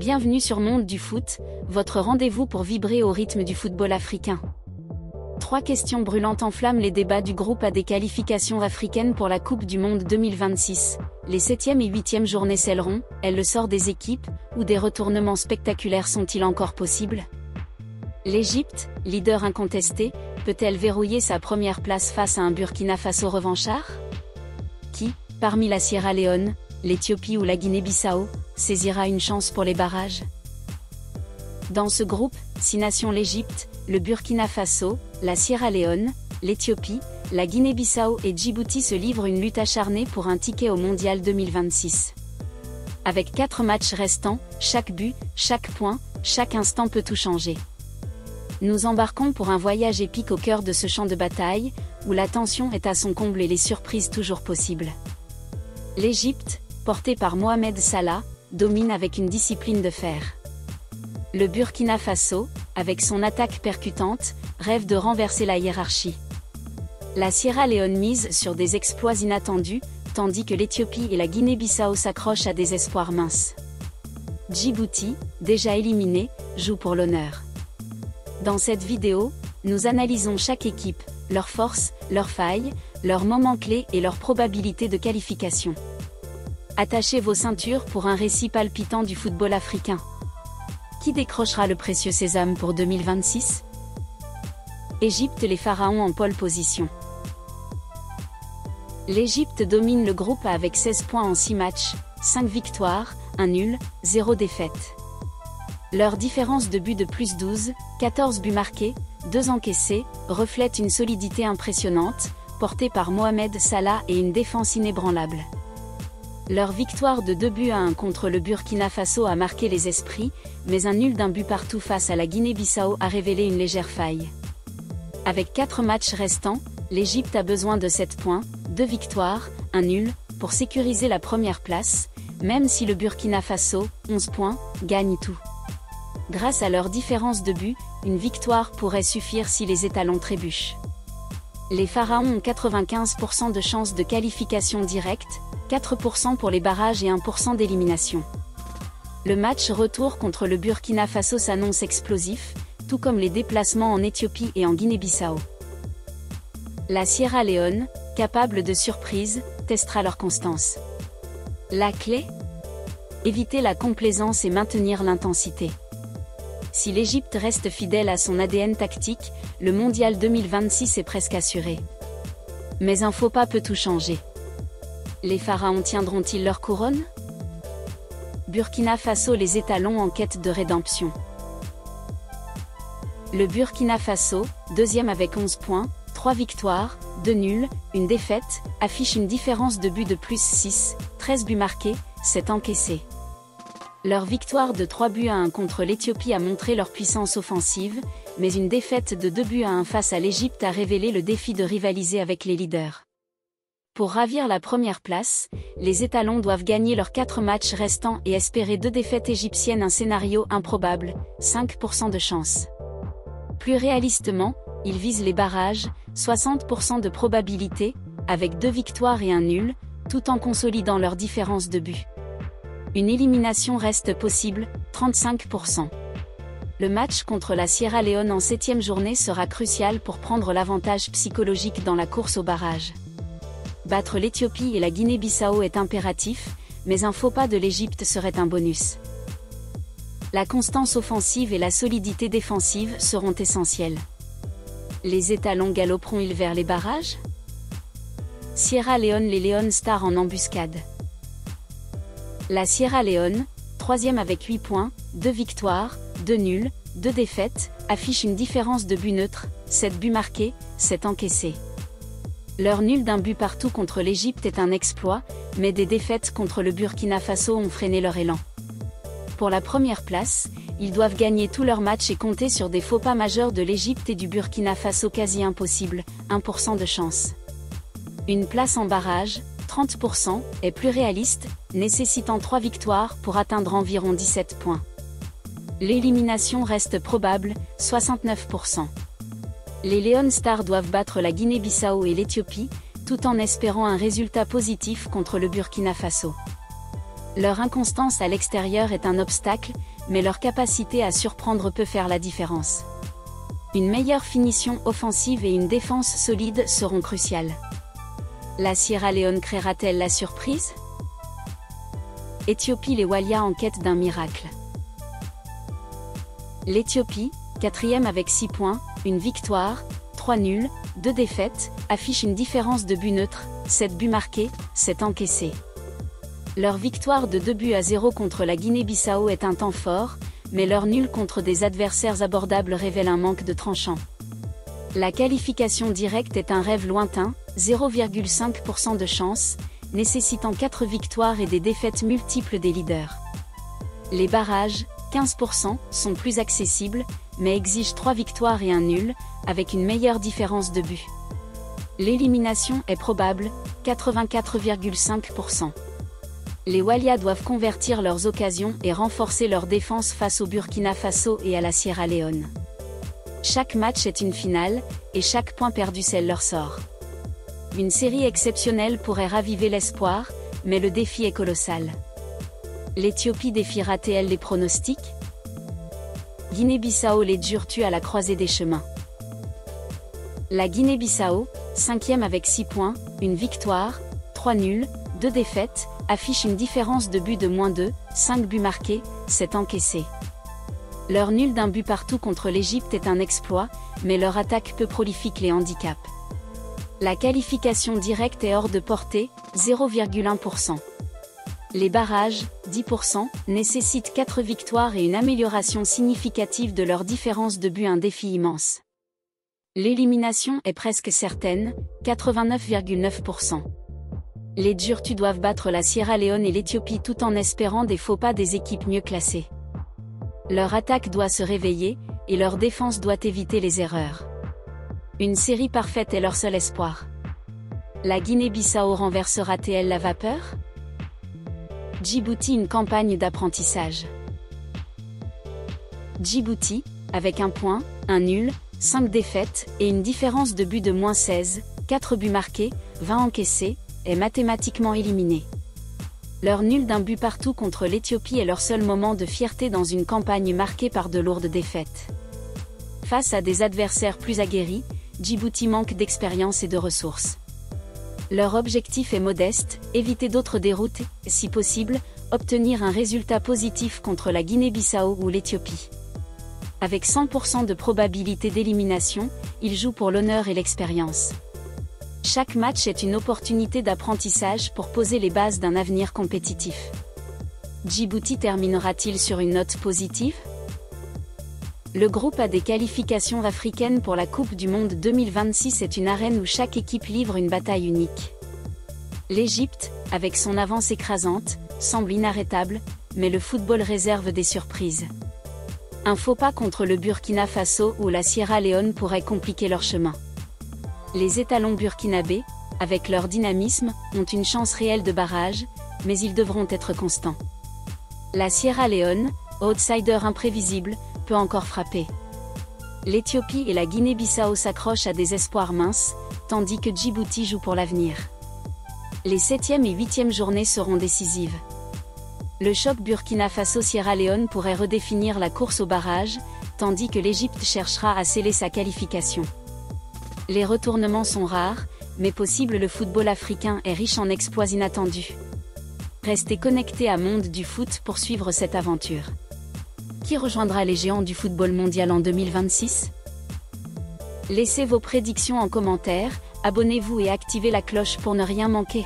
Bienvenue sur Monde du Foot, votre rendez-vous pour vibrer au rythme du football africain. 3 questions brûlantes enflamment les débats du groupe A des qualifications africaines pour la Coupe du Monde 2026. Les 7e et 8e journées scelleront, elle le sort des équipes, ou des retournements spectaculaires sont-ils encore possibles? L'Égypte, leader incontesté, peut-elle verrouiller sa première place face à un Burkina Faso revanchard? Qui, parmi la Sierra Leone, l'Éthiopie ou la Guinée-Bissau, saisira une chance pour les barrages? Dans ce groupe, 6 nations: l'Égypte, le Burkina Faso, la Sierra Leone, l'Éthiopie, la Guinée-Bissau et Djibouti se livrent une lutte acharnée pour un ticket au Mondial 2026. Avec 4 matchs restants, chaque but, chaque point, chaque instant peut tout changer. Nous embarquons pour un voyage épique au cœur de ce champ de bataille, où la tension est à son comble et les surprises toujours possibles. L'Égypte, portée par Mohamed Salah, domine avec une discipline de fer. Le Burkina Faso, avec son attaque percutante, rêve de renverser la hiérarchie. La Sierra Leone mise sur des exploits inattendus, tandis que l'Éthiopie et la Guinée-Bissau s'accrochent à des espoirs minces. Djibouti, déjà éliminé, joue pour l'honneur. Dans cette vidéo, nous analysons chaque équipe, leurs forces, leurs failles, leurs moments clés et leurs probabilités de qualification. Attachez vos ceintures pour un récit palpitant du football africain. Qui décrochera le précieux sésame pour 2026? Égypte, les pharaons en pole position. L'Égypte domine le groupe A avec 16 points en 6 matchs, 5 victoires, 1 nul, 0 défaite. Leur différence de but de plus 12, 14 buts marqués, 2 encaissés, reflète une solidité impressionnante, portée par Mohamed Salah et une défense inébranlable. Leur victoire de 2-1 contre le Burkina Faso a marqué les esprits, mais un nul d'un but partout face à la Guinée-Bissau a révélé une légère faille. Avec 4 matchs restants, l'Égypte a besoin de 7 points, 2 victoires, 1 nul, pour sécuriser la première place, même si le Burkina Faso, 11 points, gagne tout. Grâce à leur différence de but, une victoire pourrait suffire si les étalons trébuchent. Les pharaons ont 95% de chances de qualification directe, 4% pour les barrages et 1% d'élimination. Le match retour contre le Burkina Faso s'annonce explosif, tout comme les déplacements en Éthiopie et en Guinée-Bissau. La Sierra Leone, capable de surprises, testera leur constance. La clé? Éviter la complaisance et maintenir l'intensité. Si l'Égypte reste fidèle à son ADN tactique, le Mondial 2026 est presque assuré. Mais un faux pas peut tout changer. Les pharaons tiendront-ils leur couronne? Burkina Faso, les étalons en quête de rédemption. Le Burkina Faso, deuxième avec 11 points, 3 victoires, 2 nuls, 1 défaite, affiche une différence de but de plus 6, 13 buts marqués, 7 encaissés. Leur victoire de 3-1 contre l'Éthiopie a montré leur puissance offensive, mais une défaite de 2-1 face à l'Égypte a révélé le défi de rivaliser avec les leaders. Pour ravir la première place, les étalons doivent gagner leurs 4 matchs restants et espérer 2 défaites égyptiennes, un scénario improbable, 5% de chance. Plus réalistement, ils visent les barrages, 60% de probabilité, avec 2 victoires et 1 nul, tout en consolidant leur différence de but. Une élimination reste possible, 35%. Le match contre la Sierra Leone en 7e journée sera crucial pour prendre l'avantage psychologique dans la course au barrage. Battre l'Éthiopie et la Guinée-Bissau est impératif, mais un faux pas de l'Égypte serait un bonus. La constance offensive et la solidité défensive seront essentielles. Les étalons galoperont-ils vers les barrages? Sierra Leone, les Leone Stars en embuscade. La Sierra Leone, 3e avec 8 points, 2 victoires, 2 nuls, 2 défaites, affiche une différence de but neutre, 7 buts marqués, 7 encaissés. Leur nul d'un but partout contre l'Égypte est un exploit, mais des défaites contre le Burkina Faso ont freiné leur élan. Pour la première place, ils doivent gagner tous leurs matchs et compter sur des faux pas majeurs de l'Égypte et du Burkina Faso quasi impossible, 1% de chance. Une place en barrage, 30%, est plus réaliste, nécessitant 3 victoires pour atteindre environ 17 points. L'élimination reste probable, 69%. Les Leone Stars doivent battre la Guinée-Bissau et l'Éthiopie, tout en espérant un résultat positif contre le Burkina Faso. Leur inconstance à l'extérieur est un obstacle, mais leur capacité à surprendre peut faire la différence. Une meilleure finition offensive et une défense solide seront cruciales. La Sierra Leone créera-t-elle la surprise? Éthiopie, les Walia en quête d'un miracle. L'Éthiopie, 4e avec 6 points, une victoire, 3 nuls, 2 défaites, affiche une différence de but neutre, 7 buts marqués, 7 encaissés. Leur victoire de 2-0 contre la Guinée-Bissau est un temps fort, mais leur nul contre des adversaires abordables révèle un manque de tranchant. La qualification directe est un rêve lointain, 0,5% de chance, nécessitant 4 victoires et des défaites multiples des leaders. Les barrages, 15%, sont plus accessibles, mais exigent 3 victoires et un nul, avec une meilleure différence de but. L'élimination est probable, 84,5%. Les Walia doivent convertir leurs occasions et renforcer leur défense face au Burkina Faso et à la Sierra Leone. Chaque match est une finale, et chaque point perdu scelle leur sort. Une série exceptionnelle pourrait raviver l'espoir, mais le défi est colossal. L'Éthiopie défiera-t-elle les pronostics? Guinée-Bissau, les durs tuent à la croisée des chemins. La Guinée-Bissau, 5e avec 6 points, une victoire, 3 nuls, 2 défaites, affiche une différence de but de -2, 5 buts marqués, 7 encaissés. Leur nul d'un but partout contre l'Égypte est un exploit, mais leur attaque peu prolifique les handicape. La qualification directe est hors de portée, 0,1%. Les barrages, 10%, nécessitent 4 victoires et une amélioration significative de leur différence de but, un défi immense. L'élimination est presque certaine, 89,9%. Les Djurtus doivent battre la Sierra Leone et l'Éthiopie tout en espérant des faux pas des équipes mieux classées. Leur attaque doit se réveiller, et leur défense doit éviter les erreurs. Une série parfaite est leur seul espoir. La Guinée-Bissau renversera-t-elle la vapeur? Djibouti, une campagne d'apprentissage. Djibouti, avec 1 point, 1 nul, 5 défaites, et une différence de but de -16, 4 buts marqués, 20 encaissés, est mathématiquement éliminé. Leur nul d'un but partout contre l'Éthiopie est leur seul moment de fierté dans une campagne marquée par de lourdes défaites. Face à des adversaires plus aguerris, Djibouti manque d'expérience et de ressources. Leur objectif est modeste, éviter d'autres déroutes, et, si possible, obtenir un résultat positif contre la Guinée-Bissau ou l'Éthiopie. Avec 100% de probabilité d'élimination, ils jouent pour l'honneur et l'expérience. Chaque match est une opportunité d'apprentissage pour poser les bases d'un avenir compétitif. Djibouti terminera-t-il sur une note positive? Le groupe A des qualifications africaines pour la Coupe du Monde 2026 est une arène où chaque équipe livre une bataille unique. L'Égypte, avec son avance écrasante, semble inarrêtable, mais le football réserve des surprises. Un faux pas contre le Burkina Faso ou la Sierra Leone pourrait compliquer leur chemin. Les étalons burkinabés, avec leur dynamisme, ont une chance réelle de barrage, mais ils devront être constants. La Sierra Leone, outsider imprévisible, peut encore frapper. L'Éthiopie et la Guinée-Bissau s'accrochent à des espoirs minces, tandis que Djibouti joue pour l'avenir. Les 7e et 8e journées seront décisives. Le choc Burkina Faso-Sierra Leone pourrait redéfinir la course au barrage, tandis que l'Égypte cherchera à sceller sa qualification. Les retournements sont rares, mais possibles. Le football africain est riche en exploits inattendus. Restez connectés à Monde du Foot pour suivre cette aventure. Qui rejoindra les géants du football mondial en 2026? Laissez vos prédictions en commentaire, abonnez-vous et activez la cloche pour ne rien manquer.